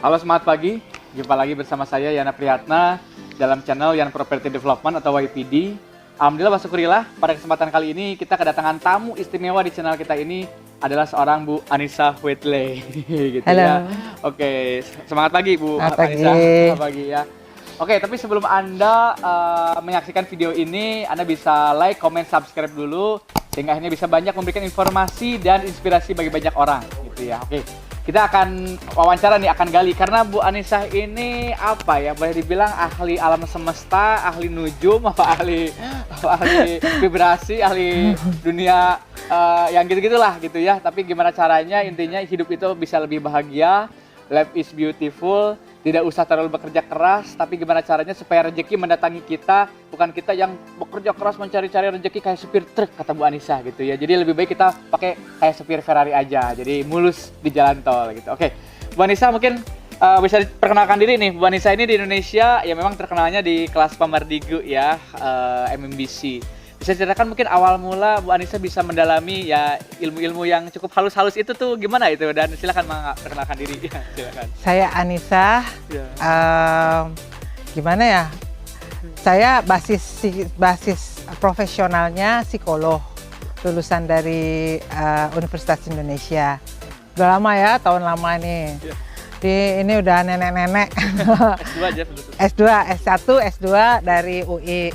Halo, semangat pagi. Jumpa lagi bersama saya Yana Priyatna dalam channel Yan Property Development atau YPD. Alhamdulillah, syukurillah, pada kesempatan kali ini kita kedatangan tamu istimewa di channel kita ini adalah seorang Bu Anissa Whitley. Gitu. Halo. Ya. Oke, semangat pagi Bu Selamat pagi. Anissa. Selamat pagi ya. Oke, tapi sebelum Anda menyaksikan video ini, Anda bisa like, comment, subscribe dulu sehingga akhirnya bisa banyak memberikan informasi dan inspirasi bagi banyak orang gitu ya. Oke. Kita akan wawancara nih, akan gali karena Bu Anissa ini apa ya, boleh dibilang ahli alam semesta, ahli nujum, ahli vibrasi, ahli dunia yang gitu-gitulah gitu ya. Tapi gimana caranya, intinya hidup itu bisa lebih bahagia, life is beautiful, tidak usah terlalu bekerja keras, tapi gimana caranya supaya rezeki mendatangi kita, bukan kita yang bekerja keras mencari-cari rezeki kayak supir truk, kata Bu Anissa gitu ya. Jadi lebih baik kita pakai kayak supir Ferrari aja, jadi mulus di jalan tol gitu. Oke, Bu Anissa mungkin bisa diperkenalkan diri nih. Bu Anissa ini di Indonesia ya memang terkenalnya di kelas Pamardigu ya, MMBC. Bisa ceritakan mungkin awal mula Bu Anissa bisa mendalami ya ilmu-ilmu yang cukup halus-halus itu tuh gimana itu, dan silakan perkenalkan diri. Silakan. Saya Anissa. Ya. Gimana ya? Saya basis profesionalnya psikolog, lulusan dari Universitas Indonesia. Udah lama ya, tahun lama nih. Ya. Ini udah nenek-nenek. S2 aja dulu. S2, S1, S2 dari UI.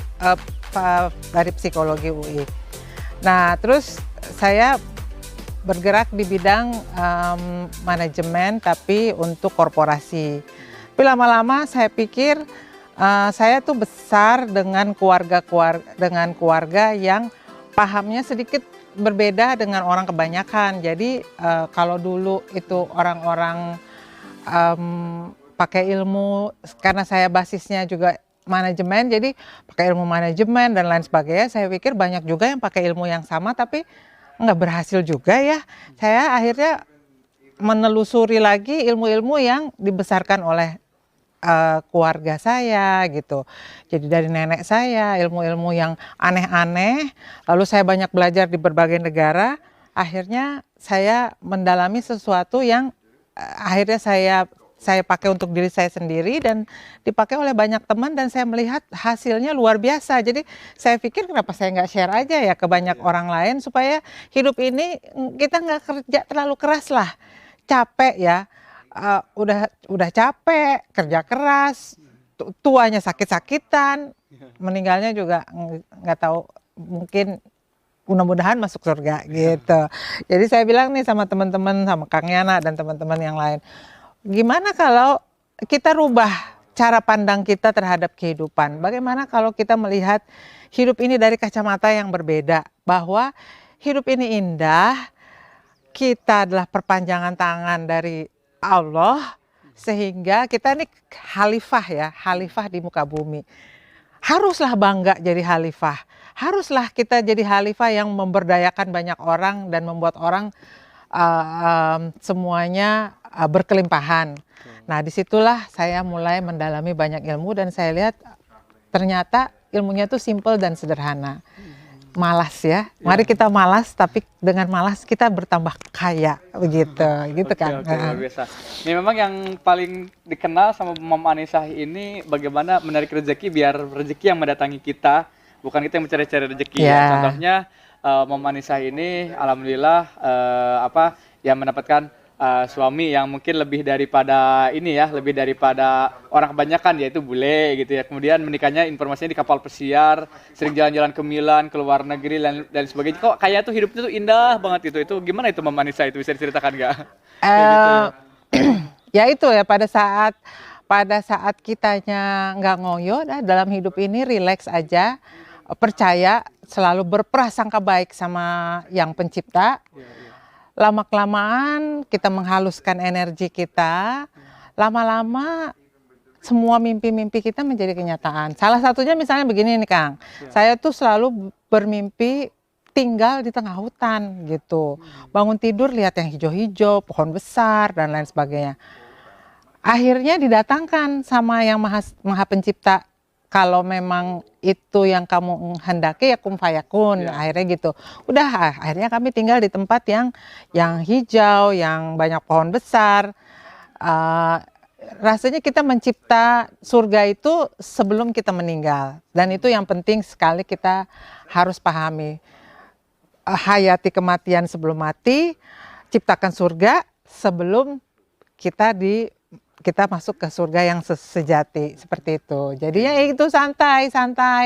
Dari psikologi UI. Nah, terus saya bergerak di bidang manajemen tapi untuk korporasi. Tapi lama-lama saya pikir saya tuh besar dengan keluarga yang pahamnya sedikit berbeda dengan orang kebanyakan. Jadi kalau dulu itu orang-orang pakai ilmu, karena saya basisnya juga manajemen, jadi pakai ilmu manajemen dan lain sebagainya. Saya pikir banyak juga yang pakai ilmu yang sama tapi nggak berhasil juga ya. Saya akhirnya menelusuri lagi ilmu-ilmu yang dibesarkan oleh keluarga saya gitu. Jadi dari nenek saya, ilmu-ilmu yang aneh-aneh. Lalu saya banyak belajar di berbagai negara. Akhirnya saya mendalami sesuatu yang akhirnya saya pakai untuk diri saya sendiri dan dipakai oleh banyak teman, dan saya melihat hasilnya luar biasa. Jadi saya pikir kenapa saya nggak share aja ya ke banyak orang lain supaya hidup ini kita nggak kerja terlalu keras lah. Capek ya, udah capek, kerja keras, tuanya sakit-sakitan, meninggalnya juga nggak tahu, mungkin mudah-mudahan masuk surga gitu. Jadi saya bilang nih sama teman-teman, sama Kang Yana dan teman-teman yang lain, gimana kalau kita rubah cara pandang kita terhadap kehidupan? Bagaimana kalau kita melihat hidup ini dari kacamata yang berbeda? Bahwa hidup ini indah, kita adalah perpanjangan tangan dari Allah, sehingga kita ini khalifah ya, khalifah di muka bumi. Haruslah bangga jadi khalifah. Haruslah kita jadi khalifah yang memberdayakan banyak orang dan membuat orang semuanya berkelimpahan. Nah, disitulah saya mulai mendalami banyak ilmu dan saya lihat ternyata ilmunya tuh simple dan sederhana. Malas ya. Mari kita malas, tapi dengan malas kita bertambah kaya begitu. Gitu kan. Oke, luar biasa. Ini memang yang paling dikenal sama Mom Anissa ini bagaimana menarik rezeki biar rezeki yang mendatangi kita, bukan kita yang mencari-cari rezeki. Ya. Contohnya Mom Anissa ini alhamdulillah yang mendapatkan suami yang mungkin lebih daripada ini ya, lebih daripada orang kebanyakan, yaitu bule gitu ya. Kemudian menikahnya informasinya di kapal pesiar, sering jalan-jalan ke Milan, ke luar negeri dan sebagainya. Kok kayak tuh hidupnya tuh indah banget gitu. Itu gimana itu Mom Anissa, itu bisa diceritakan nggak? Gitu. Ya itu ya, pada saat kitanya nggak ngoyo dalam hidup ini, relax aja, percaya, selalu berprasangka baik sama yang pencipta. Lama-kelamaan kita menghaluskan energi kita, lama-lama semua mimpi-mimpi kita menjadi kenyataan. Salah satunya misalnya begini nih Kang, saya tuh selalu bermimpi tinggal di tengah hutan gitu. Bangun tidur lihat yang hijau-hijau, pohon besar dan lain sebagainya. Akhirnya didatangkan sama yang maha pencipta, kalau memang itu yang kamu hendaki ya kum fayakun, akhirnya gitu. Udah, akhirnya kami tinggal di tempat yang hijau, yang banyak pohon besar. rasanya kita mencipta surga itu sebelum kita meninggal. Dan itu yang penting sekali kita harus pahami. Hayati kematian sebelum mati, ciptakan surga sebelum kita masuk ke surga yang sejati, seperti itu. Jadinya itu santai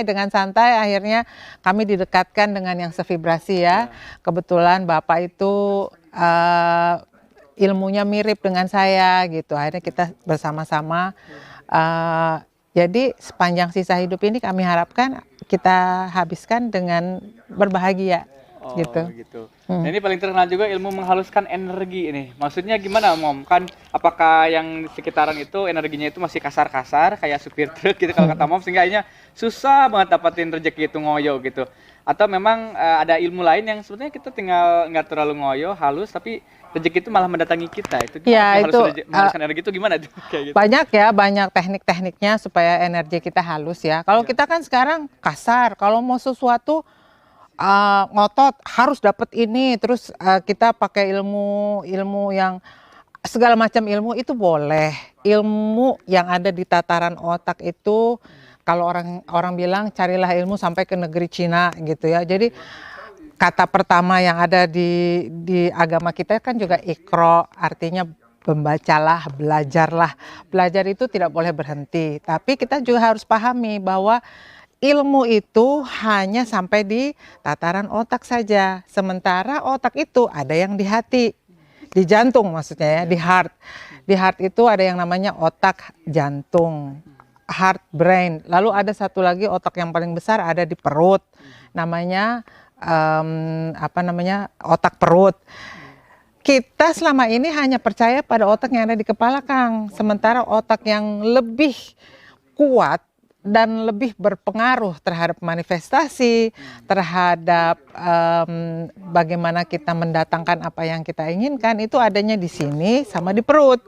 dengan santai akhirnya kami didekatkan dengan yang sevibrasi ya. Kebetulan Bapak itu ilmunya mirip dengan saya gitu. Akhirnya kita bersama-sama. Jadi sepanjang sisa hidup ini kami harapkan kita habiskan dengan berbahagia. Gitu. Nah, ini paling terkenal juga ilmu menghaluskan energi ini. Maksudnya gimana, Mom? Kan apakah yang di sekitaran itu energinya itu masih kasar-kasar kayak supir truk gitu kalau kata Mom, sehingga akhirnya susah banget dapatin rezeki itu ngoyo gitu. Atau memang ada ilmu lain yang sebetulnya kita tinggal nggak terlalu ngoyo, halus, tapi rezeki itu malah mendatangi kita. Itu ya, menghaluskan energi itu gimana tuh? Kayak gitu. Banyak teknik-tekniknya supaya energi kita halus ya. Kalau kita kan sekarang kasar, kalau mau sesuatu ngotot harus dapat ini, terus kita pakai ilmu yang segala macam ilmu itu boleh. Ilmu yang ada di tataran otak itu kalau orang bilang carilah ilmu sampai ke negeri Cina gitu ya. Jadi kata pertama yang ada di agama kita kan juga ikro, artinya membacalah, belajarlah. Belajar itu tidak boleh berhenti. Tapi kita juga harus pahami bahwa ilmu itu hanya sampai di tataran otak saja. Sementara otak itu ada yang di hati, di jantung maksudnya ya, di heart. Di heart itu ada yang namanya otak jantung, heart brain. Lalu ada satu lagi otak yang paling besar ada di perut, namanya otak perut. Kita selama ini hanya percaya pada otak yang ada di kepala, Kang. Sementara otak yang lebih kuat dan lebih berpengaruh terhadap manifestasi, terhadap bagaimana kita mendatangkan apa yang kita inginkan, itu adanya di sini sama di perut.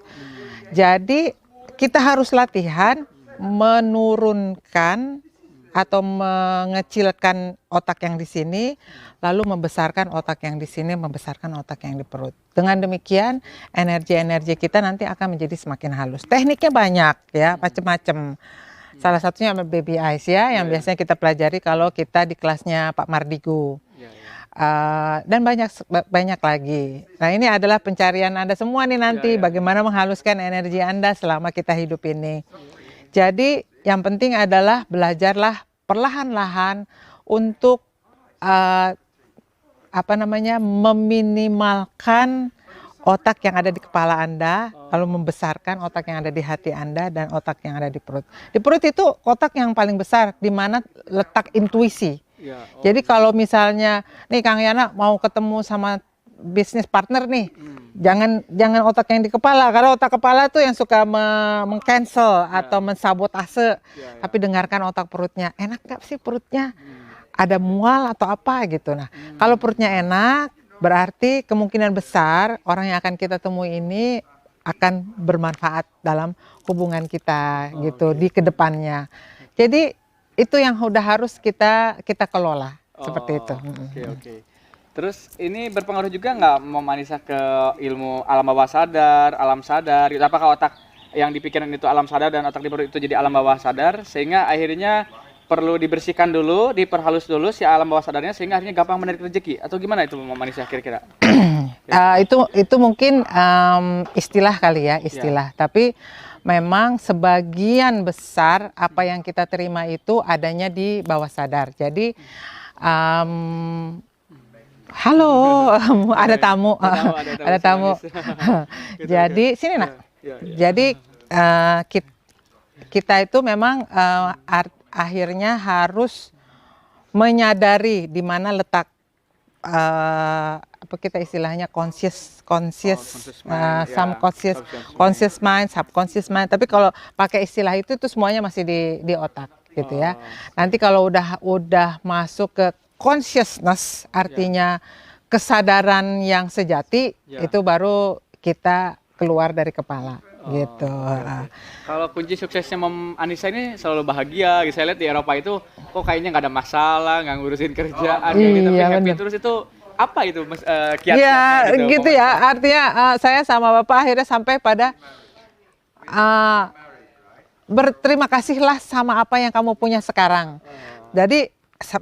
Jadi kita harus latihan menurunkan atau mengecilkan otak yang di sini, lalu membesarkan otak yang di sini, membesarkan otak yang di perut. Dengan demikian energi-energi kita nanti akan menjadi semakin halus. Tekniknya banyak ya, macam-macam. Salah satunya baby eyes ya, yang biasanya kita pelajari kalau kita di kelasnya Pak Mardigu. Dan banyak lagi. Nah, ini adalah pencarian Anda semua nih nanti, bagaimana menghaluskan energi Anda selama kita hidup ini. Jadi yang penting adalah belajarlah perlahan-lahan untuk meminimalkan otak yang ada di kepala Anda, lalu membesarkan otak yang ada di hati Anda dan otak yang ada di perut. Di perut itu otak yang paling besar, di mana letak intuisi. Jadi kalau misalnya, nih Kang Yana mau ketemu sama bisnis partner nih, jangan otak yang di kepala, karena otak kepala tuh yang suka meng-cancel atau mensabotase. Tapi dengarkan otak perutnya, enak gak sih perutnya? Ada mual atau apa gitu. Nah, kalau perutnya enak, berarti kemungkinan besar orang yang akan kita temui ini akan bermanfaat dalam hubungan kita gitu di kedepannya. Jadi itu yang udah harus kita kelola seperti itu. Oke. Terus ini berpengaruh juga nggak Manisa ke ilmu alam bawah sadar, alam sadar? Gitu. Apakah otak yang dipikirin itu alam sadar dan otak di perut itu jadi alam bawah sadar, sehingga akhirnya perlu dibersihkan dulu, diperhalus dulu si alam bawah sadarnya sehingga akhirnya gampang menarik rezeki, atau gimana itu Manisa kira-kira? Itu mungkin istilah kali ya, istilah. Tapi memang sebagian besar apa yang kita terima itu adanya di bawah sadar. Jadi halo, ada tamu. Ada tamu. Jadi sini nak. Jadi kita itu memang akhirnya harus menyadari di mana letak apa kita istilahnya conscious mind, subconscious mind. Tapi kalau pakai istilah itu semuanya masih di otak gitu ya. Nanti kalau udah masuk ke consciousness, artinya kesadaran yang sejati, itu baru kita keluar dari kepala. Gitu. Kalau kunci suksesnya Mom Anissa ini selalu bahagia. Saya lihat di Eropa itu kok kayaknya nggak ada masalah, nggak ngurusin kerjaan, gitu, tapi happy terus. Itu apa itu kiatnya? Ya gitu ya. Artinya saya sama Bapak akhirnya sampai pada uh, berterima kasihlah sama apa yang kamu punya sekarang. Jadi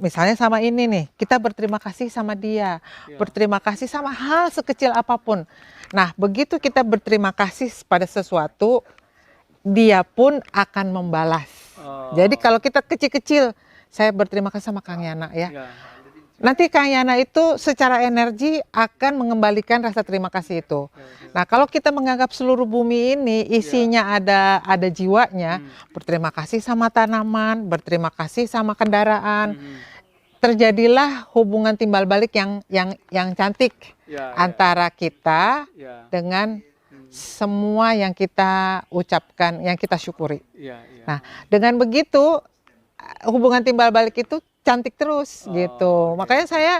misalnya sama ini nih, kita berterima kasih sama dia, berterima kasih sama hal sekecil apapun. Nah, begitu kita berterima kasih pada sesuatu, dia pun akan membalas. Jadi kalau kita kecil-kecil, saya berterima kasih sama Kang Yana ya. Nanti Kang Yana itu secara energi akan mengembalikan rasa terima kasih itu. Nah, kalau kita menganggap seluruh bumi ini isinya ada jiwanya, berterima kasih sama tanaman, berterima kasih sama kendaraan, terjadilah hubungan timbal balik yang cantik antara kita dengan semua yang kita ucapkan, yang kita syukuri. Nah, dengan begitu hubungan timbal balik itu cantik terus gitu. Makanya saya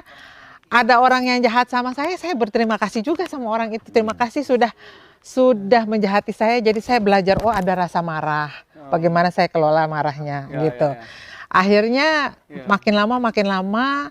ada orang yang jahat sama saya berterima kasih juga sama orang itu. Terima kasih sudah menjahati saya. Jadi saya belajar ada rasa marah. Bagaimana saya kelola marahnya gitu. Akhirnya makin lama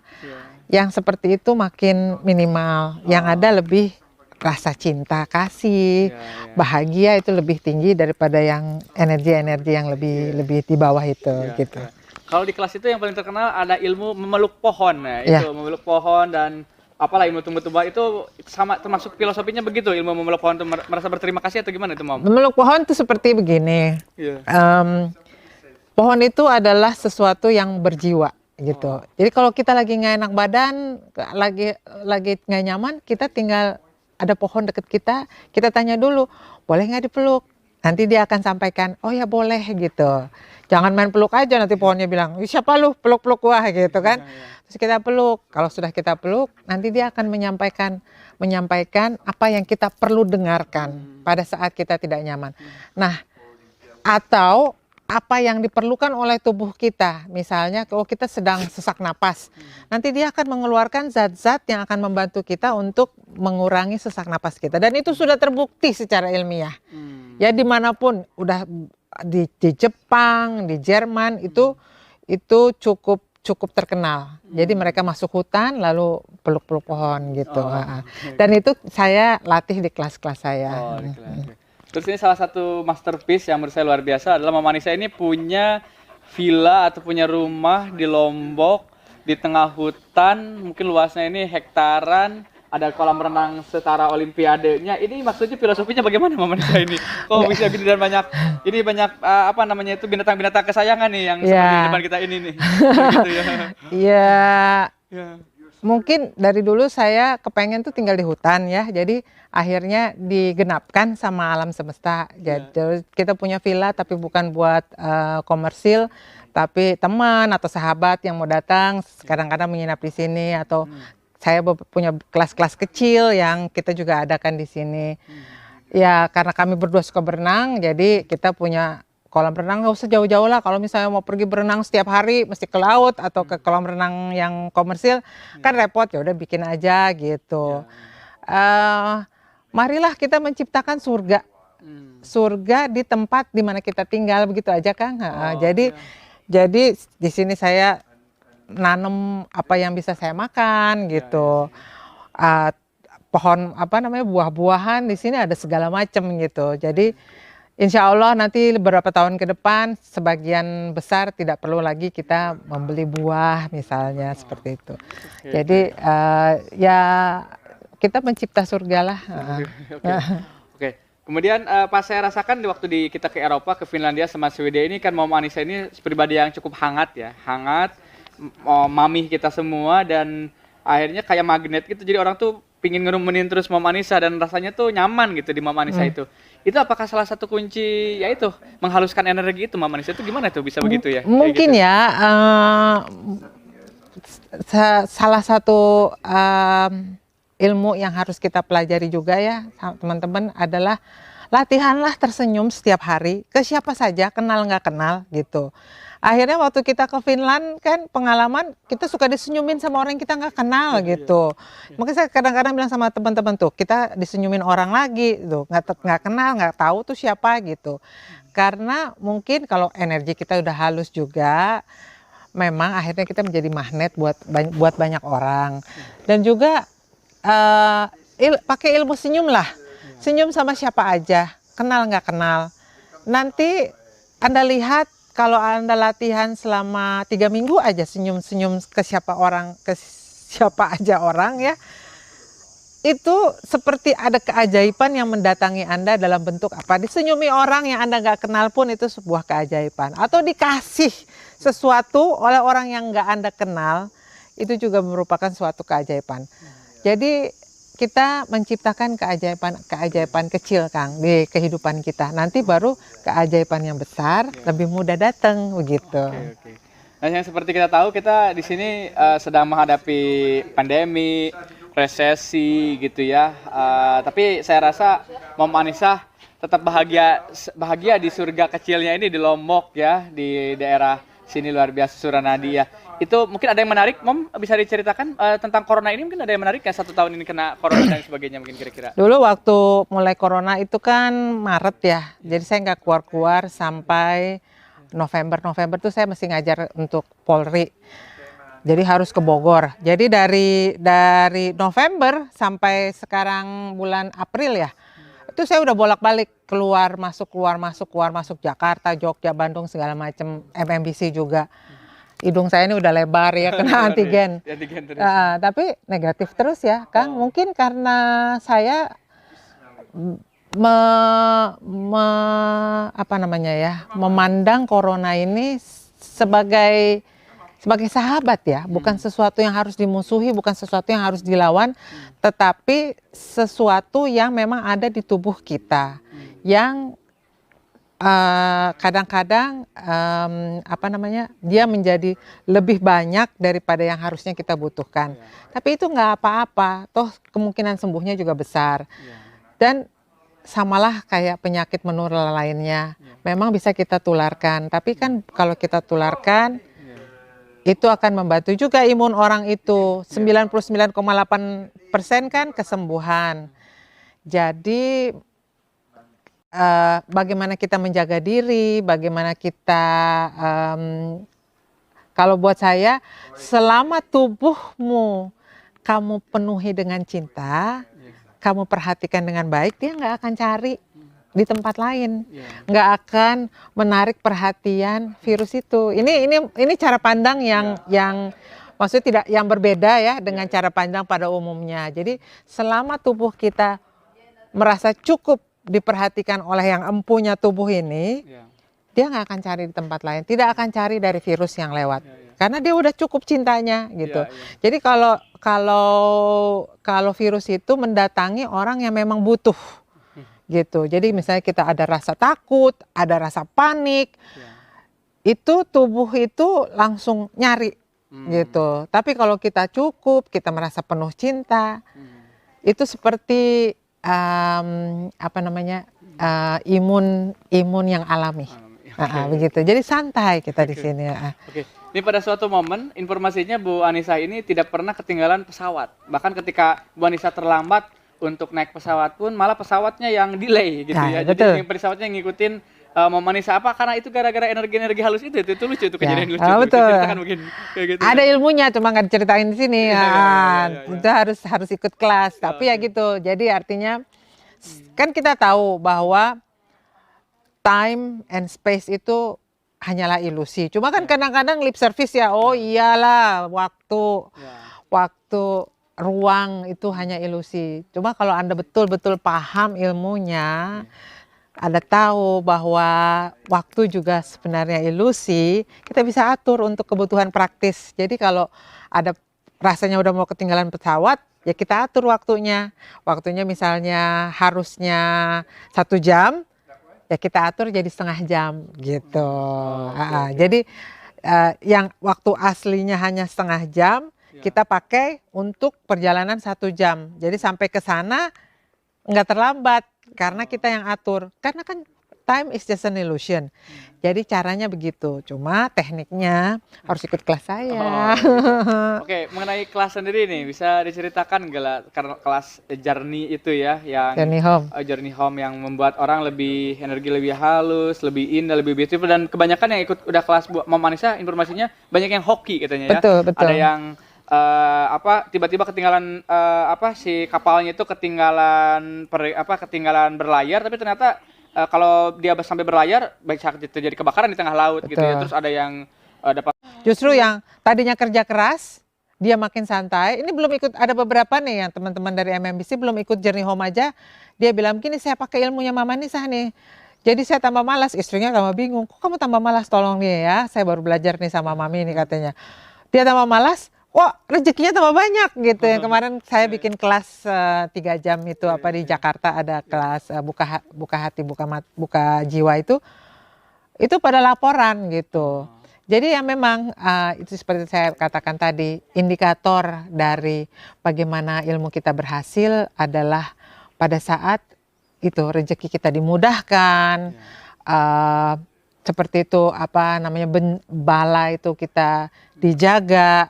yang seperti itu makin minimal. Yang ada lebih rasa cinta, kasih, bahagia itu lebih tinggi daripada yang energi-energi yang lebih di bawah itu gitu. Kalau di kelas itu yang paling terkenal ada ilmu memeluk pohon, itu memeluk pohon dan apalah ilmu tumbuh-tumbuhan itu sama termasuk filosofinya begitu, ilmu memeluk pohon itu merasa berterima kasih atau gimana itu, Mom? Memeluk pohon itu seperti begini, pohon itu adalah sesuatu yang berjiwa gitu. Jadi kalau kita lagi nggak enak badan, lagi nggak nyaman, kita tinggal ada pohon deket kita tanya dulu, boleh nggak dipeluk? Nanti dia akan sampaikan, oh ya boleh gitu. Jangan main peluk aja, nanti pohonnya bilang, siapa lu peluk-peluk gua gitu kan. Terus kita peluk, kalau sudah kita peluk, nanti dia akan menyampaikan apa yang kita perlu dengarkan pada saat kita tidak nyaman. Nah, atau apa yang diperlukan oleh tubuh kita. Misalnya kalau kita sedang sesak napas, nanti dia akan mengeluarkan zat-zat yang akan membantu kita untuk mengurangi sesak napas kita. Dan itu sudah terbukti secara ilmiah. Ya dimanapun, udah di Jepang, di Jerman itu cukup terkenal. Jadi mereka masuk hutan lalu peluk-peluk pohon gitu. Dan itu saya latih di kelas-kelas saya. Terus ini salah satu masterpiece yang menurut saya luar biasa adalah Mama Anissa ini punya villa atau punya rumah di Lombok di tengah hutan, mungkin luasnya ini hektaran, ada kolam renang setara olimpiadenya. Ini maksudnya filosofinya bagaimana Mama Anissa ini? Kok bisa gini dan banyak apa namanya itu binatang-binatang kesayangan nih yang seperti di depan kita ini nih. Gitu ya. Ya. Mungkin dari dulu saya kepengen tuh tinggal di hutan ya, jadi akhirnya digenapkan sama alam semesta. Jadi kita punya villa tapi bukan buat komersil, tapi teman atau sahabat yang mau datang kadang-kadang menginap di sini, atau saya punya kelas-kelas kecil yang kita juga adakan di sini. Ya karena kami berdua suka berenang, jadi kita punya kolam renang. Nggak usah jauh-jauh lah, kalau misalnya mau pergi berenang setiap hari mesti ke laut atau ke kolam renang yang komersil kan repot, ya udah bikin aja gitu. Marilah kita menciptakan surga di tempat di mana kita tinggal, begitu aja Kang. Jadi di sini saya nanam apa yang bisa saya makan gitu. Pohon buah-buahan di sini ada segala macam gitu. Jadi insya Allah nanti beberapa tahun ke depan sebagian besar tidak perlu lagi kita membeli buah misalnya seperti itu. Jadi ya kita mencipta surga lah. Oke. Kemudian pas saya rasakan di waktu kita ke Eropa, ke Finlandia sama Swedia ini kan Mama Anissa ini pribadi yang cukup hangat ya, mami kita semua, dan akhirnya kayak magnet gitu. Jadi orang tuh pingin ngerumunin terus Mama Anissa dan rasanya tuh nyaman gitu di Mama Anissa itu. Itu apakah salah satu kunci yaitu menghaluskan energi itu Mama Anissa itu gimana tuh bisa begitu ya? Mungkin gitu. Ya salah satu ilmu yang harus kita pelajari juga ya teman-teman adalah latihanlah tersenyum setiap hari ke siapa saja, kenal nggak kenal gitu. Akhirnya waktu kita ke Finland kan pengalaman kita suka disenyumin sama orang yang kita nggak kenal gitu. Makanya saya kadang-kadang bilang sama teman-teman tuh, kita disenyumin orang lagi tuh, nggak kenal, nggak tahu tuh siapa gitu. Karena mungkin kalau energi kita udah halus juga, memang akhirnya kita menjadi magnet buat banyak orang. Dan juga pakai ilmu senyum lah, senyum sama siapa aja, kenal nggak kenal. nanti Anda lihat kalau Anda latihan selama 3 minggu aja senyum-senyum ke siapa aja orang ya, itu seperti ada keajaiban yang mendatangi Anda dalam bentuk apa? Disenyumi orang yang Anda nggak kenal pun itu sebuah keajaiban. Atau dikasih sesuatu oleh orang yang nggak Anda kenal, itu juga merupakan suatu keajaiban. Jadi kita menciptakan keajaiban kecil, Kang, di kehidupan kita. Nanti baru keajaiban yang besar lebih mudah datang begitu. Oke. Nah, yang seperti kita tahu, kita di sini sedang menghadapi pandemi, resesi gitu ya. Tapi saya rasa Mom Anissa tetap bahagia di surga kecilnya ini di Lombok ya, di daerah sini luar biasa Suranadi ya. Itu mungkin ada yang menarik, Mom, bisa diceritakan tentang corona ini, mungkin ada yang menarik ya 1 tahun ini kena corona dan sebagainya mungkin kira-kira. Dulu waktu mulai corona itu kan Maret ya, jadi saya nggak keluar-keluar sampai November tuh saya mesti ngajar untuk Polri. Jadi harus ke Bogor. Jadi dari November sampai sekarang bulan April ya, itu saya udah bolak-balik keluar masuk Jakarta, Jogja, Bandung segala macam, MMBC juga. Hidung saya ini udah lebar ya kena antigen. Tapi negatif terus ya, Kang. Mungkin karena saya memandang corona ini sebagai sahabat ya, bukan sesuatu yang harus dimusuhi, bukan sesuatu yang harus dilawan, tetapi sesuatu yang memang ada di tubuh kita, yang kadang-kadang dia menjadi lebih banyak daripada yang harusnya kita butuhkan. Tapi itu nggak apa-apa, toh kemungkinan sembuhnya juga besar. Dan samalah kayak penyakit menular lainnya, memang bisa kita tularkan. Tapi kan kalau kita tularkan, itu akan membantu juga imun orang itu. 99,8% kan kesembuhan. Jadi bagaimana kita menjaga diri, bagaimana kita, kalau buat saya, selama tubuhmu kamu penuhi dengan cinta, kamu perhatikan dengan baik, dia nggak akan cari di tempat lain, nggak akan menarik perhatian virus itu. Ini cara pandang yang maksudnya tidak yang berbeda ya dengan cara pandang pada umumnya. Jadi selama tubuh kita merasa cukup diperhatikan oleh yang empunya tubuh ini, dia nggak akan cari di tempat lain, tidak akan cari dari virus yang lewat, karena dia udah cukup cintanya gitu. Jadi kalau virus itu mendatangi orang yang memang butuh gitu. Jadi misalnya kita ada rasa takut, ada rasa panik, itu tubuh itu langsung nyari gitu. Tapi kalau kita cukup, kita merasa penuh cinta, itu seperti imun yang alami. Begitu. Jadi santai kita di sini. Oke. Ini pada suatu momen informasinya Bu Anissa ini tidak pernah ketinggalan pesawat. Bahkan ketika Bu Anissa terlambat untuk naik pesawat pun malah pesawatnya yang delay gitu ya. Betul. Jadi pesawatnya ngikutin Mom Anissa apa karena itu gara-gara energi halus itu lucu itu kejadian lucu. Betul. Mungkin kayak gitu. Ada ilmunya cuma nggak diceritain di sini. Itu harus ikut kelas. Tapi ya gitu. Jadi artinya kan kita tahu bahwa time and space itu hanyalah ilusi. Cuma kan kadang-kadang lip service ya. Oh iyalah waktu ruang itu hanya ilusi. Cuma kalau Anda betul-betul paham ilmunya, Anda tahu bahwa waktu juga sebenarnya ilusi, kita bisa atur untuk kebutuhan praktis. Jadi kalau ada rasanya udah mau ketinggalan pesawat, ya kita atur waktunya. Waktunya misalnya harusnya 1 jam, ya kita atur jadi setengah jam gitu. Jadi yang waktu aslinya hanya setengah jam, kita pakai untuk perjalanan 1 jam. Jadi sampai ke sana nggak terlambat karena kita yang atur. Karena kan time is just an illusion. Jadi caranya begitu. Cuma tekniknya harus ikut kelas saya. Oke, mengenai kelas sendiri nih bisa diceritakan nggak lah karena kelas Journey itu ya yang Journey Home yang membuat orang lebih energi lebih halus, lebih indah, lebih beautiful dan kebanyakan yang ikut udah kelas Mom Anissa informasinya banyak yang hoki katanya ya. Betul. Ada yang tiba-tiba ketinggalan si kapalnya itu ketinggalan berlayar tapi ternyata kalau dia sampai berlayar bisa terjadi kebakaran di tengah laut gitu ya. Betul. Terus ada yang dapat Justru yang tadinya kerja keras, dia makin santai. Ini belum ikut, ada beberapa nih yang teman-teman dari MMBC belum ikut Journey Home aja. Dia bilang, gini saya pakai ilmunya Mama Nisa nih. Jadi saya tambah malas, istrinya tambah bingung. Kok kamu tambah malas, tolong nih ya. Saya baru belajar nih sama Mami ini katanya. Dia tambah malas, wah rezekinya tambah banyak gitu ya. Kemarin saya bikin kelas 3 jam itu apa di Jakarta ada kelas buka hati, buka jiwa itu pada laporan gitu. Jadi ya memang itu seperti saya katakan tadi, indikator dari bagaimana ilmu kita berhasil adalah pada saat itu rezeki kita dimudahkan, seperti itu apa namanya bala itu kita dijaga,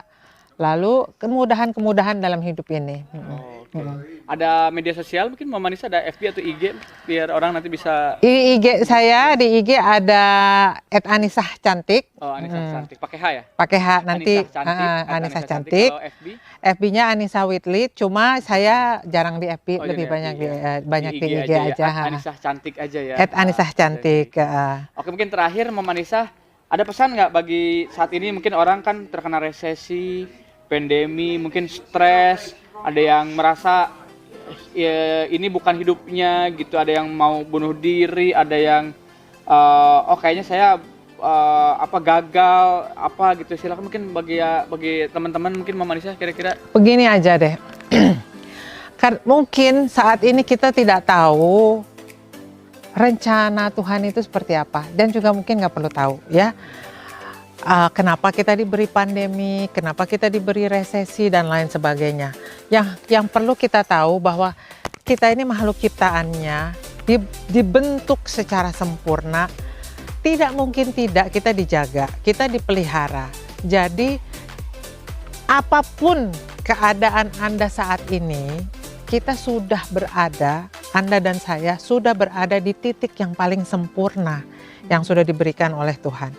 lalu kemudahan-kemudahan dalam hidup ini. ada media sosial mungkin Mama Nisa, ada FB atau IG biar orang nanti bisa. IG saya di IG ada @anisah_cantik. Oh, Anissa Cantik pakai H ya? Pakai H nanti Anissa Anissa Cantik. Kalau FB? FB-nya Anissa Whitley, cuma saya jarang di FB, Oh, lebih iya, banyak iya. banyak di IG aja. Anissa Cantik aja ya. Anissa Cantik. Oke, mungkin terakhir Mama Nisa, ada pesan nggak bagi saat ini mungkin orang kan terkena resesi, pandemi, mungkin stres, ada yang merasa ya, ini bukan hidupnya gitu, ada yang mau bunuh diri, ada yang oh kayaknya saya gagal apa gitu. Silakan mungkin bagi teman-teman mungkin Mama Nisa kira-kira. Begini aja deh. Mungkin saat ini kita tidak tahu rencana Tuhan itu seperti apa, dan juga mungkin nggak perlu tahu ya. Kenapa kita diberi pandemi, kenapa kita diberi resesi dan lain sebagainya. Yang perlu kita tahu bahwa kita ini makhluk ciptaannya dibentuk secara sempurna. Tidak mungkin tidak kita dijaga, kita dipelihara. Jadi apapun keadaan Anda saat ini, kita sudah berada, Anda dan saya sudah berada di titik yang paling sempurna yang sudah diberikan oleh Tuhan.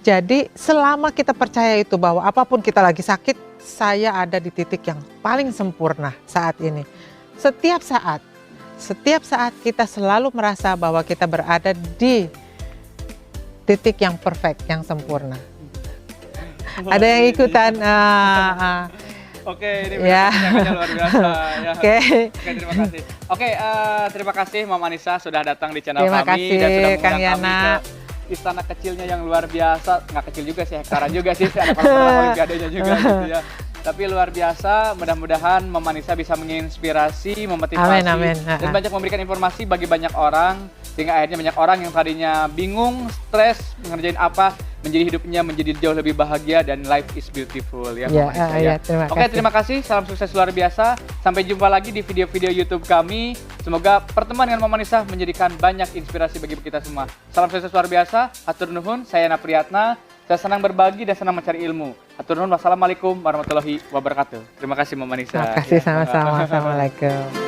Jadi selama kita percaya itu bahwa apapun kita lagi sakit, saya ada di titik yang paling sempurna saat ini. Setiap saat kita selalu merasa bahwa kita berada di titik yang perfect, yang sempurna. Ada yang ikutan? Oke, ini ya. luar biasa. Ya. Oke, terima kasih. Oke, terima kasih Mama Nisa sudah datang di channel terima kami kasih, dan sudah Kang mengundang kami Yana. ke istana kecilnya yang luar biasa. Nggak kecil juga sih, hektaran juga sih, ada kolam olimpiadenya juga gitu ya. Tapi luar biasa, mudah-mudahan Mama Nisa bisa menginspirasi, memotivasi, amin. dan banyak memberikan informasi bagi banyak orang, sehingga akhirnya banyak orang yang tadinya bingung, stres, ngerjain apa, menjadi hidupnya menjadi jauh lebih bahagia, dan life is beautiful ya Mama Nisa ya. Oke, terima kasih, salam sukses luar biasa, sampai jumpa lagi di video-video YouTube kami. Semoga pertemuan dengan Mama Nisa menjadikan banyak inspirasi bagi kita semua. Salam sukses luar biasa, hatur nuhun, saya Yana Priyatna. Saya senang berbagi dan senang mencari ilmu. Hatur nuhun, wassalamualaikum warahmatullahi wabarakatuh. Terima kasih Mama Nisa. Terima kasih sama-sama. Assalamualaikum.